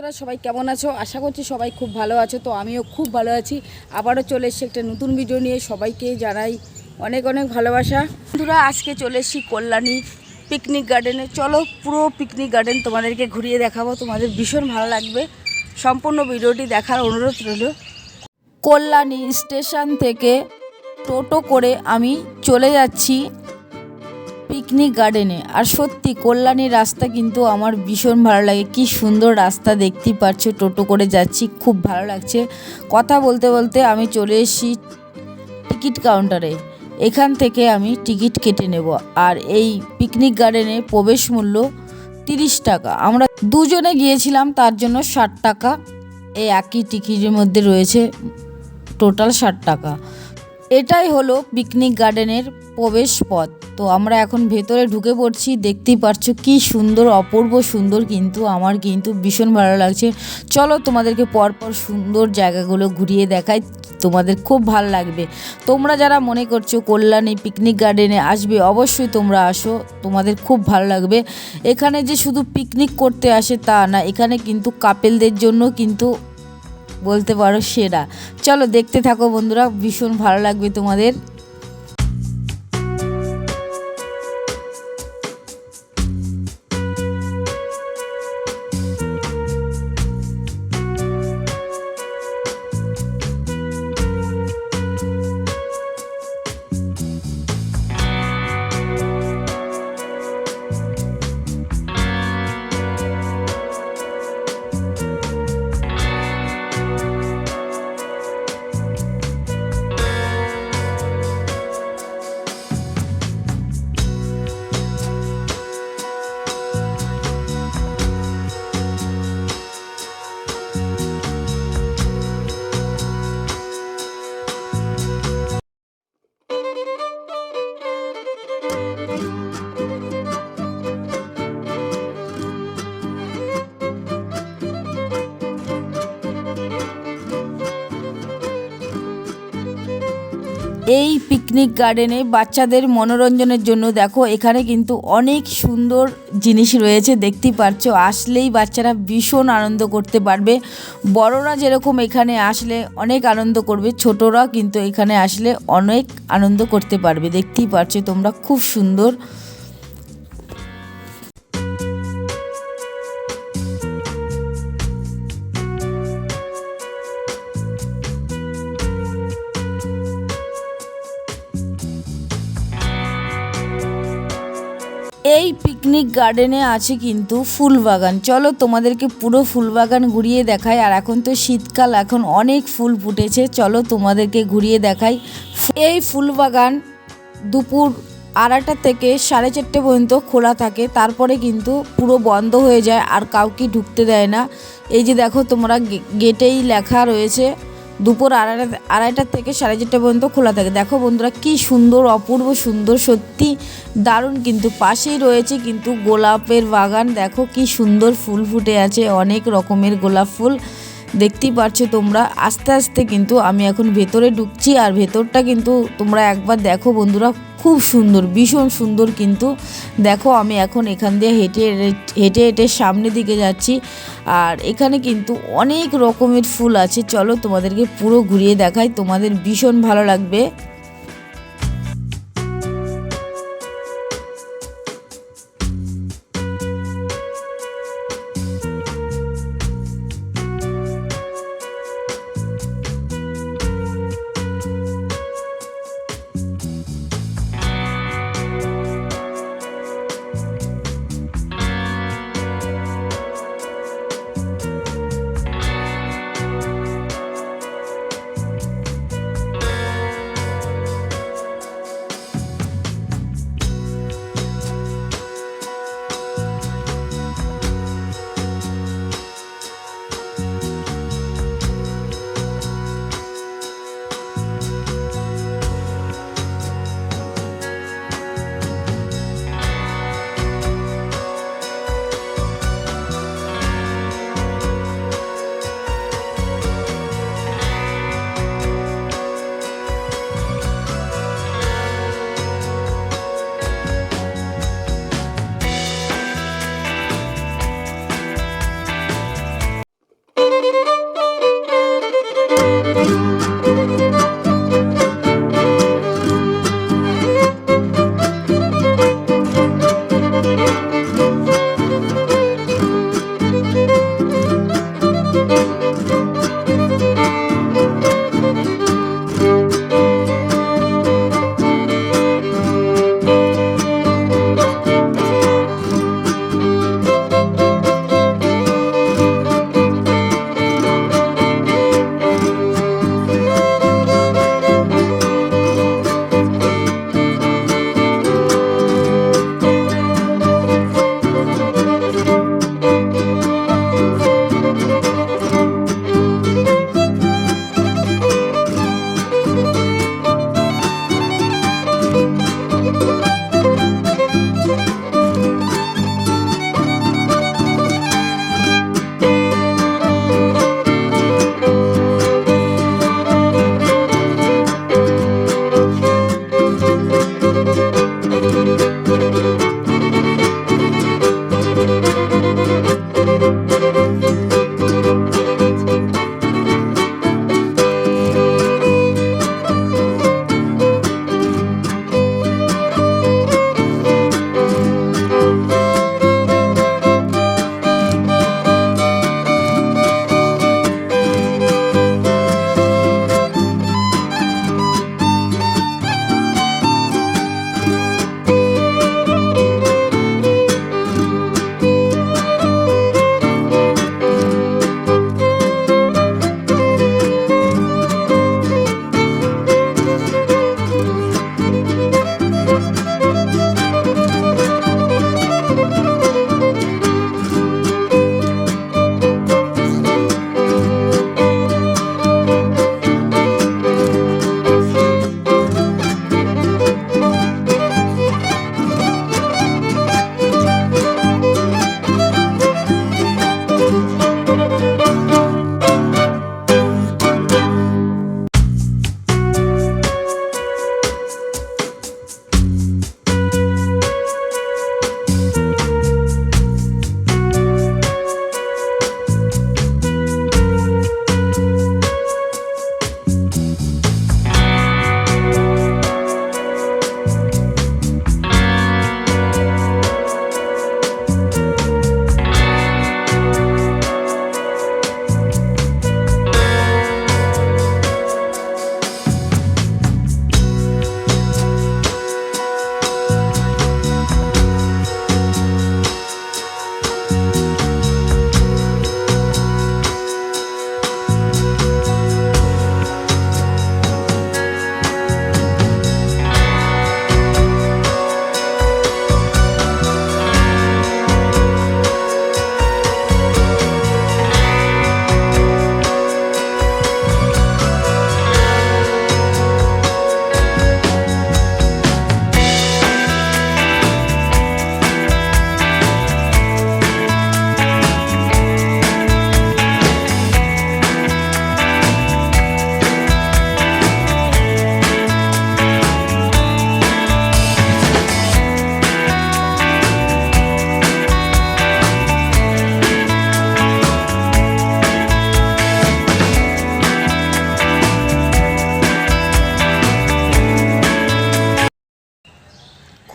বন্ধুরা সবাই কেমন আছো? আশা করছি সবাই খুব ভালো আছো। তো আমিও খুব ভালো আছি। আবারও চলে এসেছি একটা নতুন ভিডিও নিয়ে। সবাইকে জানাই অনেক অনেক ভালোবাসা। বন্ধুরা আজকে চলে এসেছি কল্যাণী পিকনিক গার্ডেনে। চলো পুরো পিকনিক গার্ডেন তোমাদেরকে ঘুরিয়ে দেখাবো, তোমাদের ভীষণ ভালো লাগবে। সম্পূর্ণ ভিডিওটি দেখার অনুরোধ রইল। কল্যাণী স্টেশন থেকে টোটো করে আমি চলে যাচ্ছি পিকনিক গার্ডেনে। আর সত্যি কল্যাণীর রাস্তা কিন্তু আমার ভীষণ ভালো লাগে। কি সুন্দর রাস্তা দেখতেই পাচ্ছ, টোটো করে যাচ্ছি, খুব ভালো লাগছে। কথা বলতে বলতে আমি চলে এসেছি টিকিট কাউন্টারে। এখান থেকে আমি টিকিট কেটে নেব। আর এই পিকনিক গার্ডেনে প্রবেশ মূল্য 30 টাকা। আমরা দুজনে গিয়েছিলাম, তার জন্য 60 টাকা। এই একই টিকিটের মধ্যে রয়েছে টোটাল 60 টাকা। এটাই হলো পিকনিক গার্ডেনের প্রবেশ পথ। তো আমরা এখন ভেতরে ঢুকে পড়ছি। দেখতেই পারছো কি সুন্দর, অপূর্ব সুন্দর, কিন্তু আমার কিন্তু ভীষণ ভালো লাগছে। চলো তোমাদেরকে পরপর সুন্দর জায়গাগুলো ঘুরিয়ে দেখাই, তোমাদের খুব ভালো লাগবে। তোমরা যারা মনে করছো কল্যাণী পিকনিক গার্ডেনে আসবে, অবশ্যই তোমরা আসো, তোমাদের খুব ভালো লাগবে। এখানে যে শুধু পিকনিক করতে আসে তা না, এখানে কিন্তু কাপেলদের জন্য কিন্তু বলতে পারো সেরা। চলো দেখতে থাকো বন্ধুরা, ভীষণ ভালো লাগবে তোমাদের। এই পিকনিক গার্ডেনে বাচ্চাদের মনোরঞ্জনের জন্য দেখো এখানে কিন্তু অনেক সুন্দর জিনিস রয়েছে। দেখতেই পারছো, আসলেই বাচ্চারা ভীষণ আনন্দ করতে পারবে। বড়রা যেরকম এখানে আসলে অনেক আনন্দ করবে, ছোটরা কিন্তু এখানে আসলে অনেক আনন্দ করতে পারবে। দেখতেই পারছো তোমরা, খুব সুন্দর। এই পিকনিক গার্ডেনে আছে কিন্তু ফুল বাগান। চলো তোমাদেরকে পুরো ফুল বাগান ঘুরিয়ে দেখাই। আর এখন তো শীতকাল, এখন অনেক ফুল ফুটেছে, চলো তোমাদেরকে ঘুরিয়ে দেখাই। এই ফুল বাগান দুপুর 2:30 থেকে 4:30 পর্যন্ত খোলা থাকে, তারপরে কিন্তু পুরো বন্ধ হয়ে যায়, আর কাউকে ঢুকতে দেয় না। এই যে দেখো তোমরা, গেটেই লেখা রয়েছে দুপুর 2:30 থেকে 4:30 পর্যন্ত খোলা থাকে। দেখো বন্ধুরা কি সুন্দর, অপূর্ব সুন্দর, সত্যি দারুণ। কিন্তু পাশেই রয়েছে কিন্তু গোলাপের বাগান। দেখো কি সুন্দর ফুল ফুটে আছে, অনেক রকমের গোলাপ ফুল দেখতেই পাচ্ছ তোমরা। আস্তে আস্তে কিন্তু আমি এখন ভেতরে ঢুকছি, আর ভেতরটা কিন্তু তোমরা একবার দেখো বন্ধুরা, খুব সুন্দর, ভীষণ সুন্দর। কিন্তু দেখো আমি এখন এখান দিয়ে হেঁটে হেঁটে হেঁটে সামনের দিকে যাচ্ছি, আর এখানে কিন্তু অনেক রকমের ফুল আছে। চলো তোমাদেরকে পুরো ঘুরিয়ে দেখাই, তোমাদের ভীষণ ভালো লাগবে।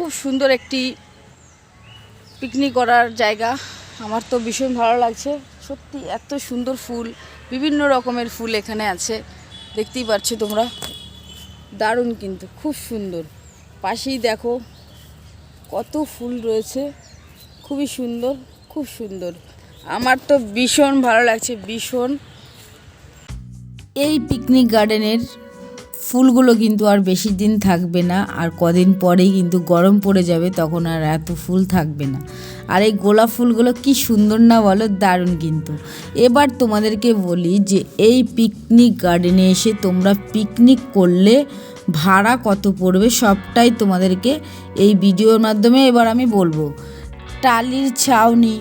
খুব সুন্দর একটি পিকনিক করার জায়গা। আমার তো ভীষণ ভালো লাগছে সত্যি, এত সুন্দর ফুল, বিভিন্ন রকমের ফুল এখানে আছে, দেখতেই পাচ্ছ তোমরা, দারুণ কিন্তু খুব সুন্দর। পাশেই দেখো কত ফুল রয়েছে, খুবই সুন্দর, খুব সুন্দর। আমার তো ভীষণ ভালো লাগছে, ভীষণ। এই পিকনিক গার্ডেনের ফুলগুলো কিন্তু আর বেশি দিন থাকবে না, আর কদিন পরেই কিন্তু গরম পড়ে যাবে, তখন আর এত ফুল থাকবে না। আর এই গোলাপ ফুলগুলো কি সুন্দর না বলো, দারুণ কিন্তু। এবার তোমাদেরকে বলি যে এই পিকনিক গার্ডেনে এসে তোমরা পিকনিক করলে ভাড়া কত পড়বে সবটাই তোমাদেরকে এই ভিডিওর মাধ্যমে এবার আমি বলবো। টালির ছাউনি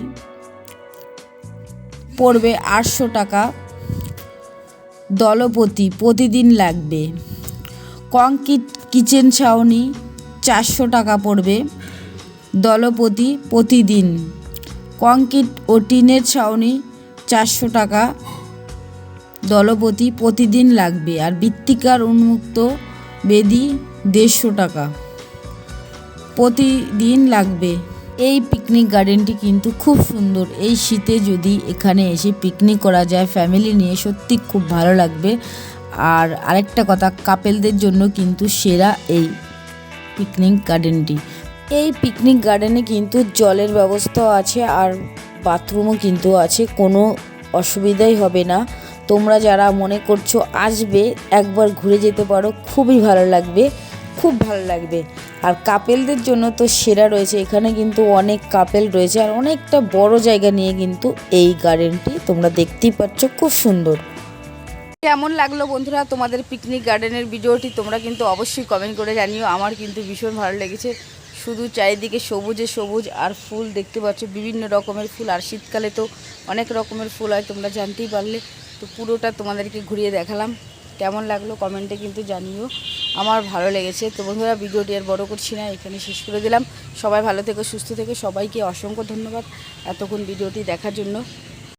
পড়বে 800 টাকা দলপতি, প্রতিদিন লাগবে। কংক্রিট কিচেন ছাউনি 400 টাকা পড়বে দলপতি, প্রতিদিন। কংক্রিট ও টিনের ছাউনি 400 টাকা দলপতি, প্রতিদিন লাগবে। আর বৃত্তিকার উন্মুক্ত বেদি 150 টাকা প্রতিদিন লাগবে। এই পিকনিক গার্ডেনটি কিন্তু খুব সুন্দর। এই শীতে যদি এখানে এসে পিকনিক করা যায় ফ্যামিলি নিয়ে, সত্যি খুব ভালো লাগবে। আর আরেকটা কথা, কাপেলদের জন্য কিন্তু সেরা এই পিকনিক গার্ডেনটি। এই পিকনিক গার্ডেনে কিন্তু জলের ব্যবস্থাও আছে, আর বাথরুমও কিন্তু আছে, কোনো অসুবিধাই হবে না। তোমরা যারা মনে করছো আসবে, একবার ঘুরে যেতে পারো, খুবই ভালো লাগবে, খুব ভালো লাগবে। আর কাপেলদের জন্য তো সেরা রয়েছে, এখানে কিন্তু অনেক কাপেল রয়েছে, আর অনেকটা বড় জায়গা নিয়ে কিন্তু এই গার্ডেনটি তোমরা দেখতেই পাচ্ছ, খুব সুন্দর। কেমন লাগলো বন্ধুরা তোমাদের পিকনিক গার্ডেনের ভিডিওটি, তোমরা কিন্তু অবশ্যই কমেন্ট করে জানিও। আমার কিন্তু ভীষণ ভালো লেগেছে, শুধু চারিদিকে সবুজে সবুজ, আর ফুল দেখতে পাচ্ছ, বিভিন্ন রকমের ফুল। আর শীতকালে তো অনেক রকমের ফুল হয়, তোমরা জানতেই পারলে। তো পুরোটা তোমাদেরকে ঘুরিয়ে দেখালাম, কেমন লাগলো কমেন্টে কিন্তু জানিও। আমার ভালো লেগেছে। তো বন্ধুরা ভিডিওটি আর বড় করছি না, এখানে শেষ করে দিলাম। সবাই ভালো থেকো, সুস্থ থেকো, সবাইকে অসংখ্য ধন্যবাদ এতক্ষণ ভিডিওটি দেখার জন্য।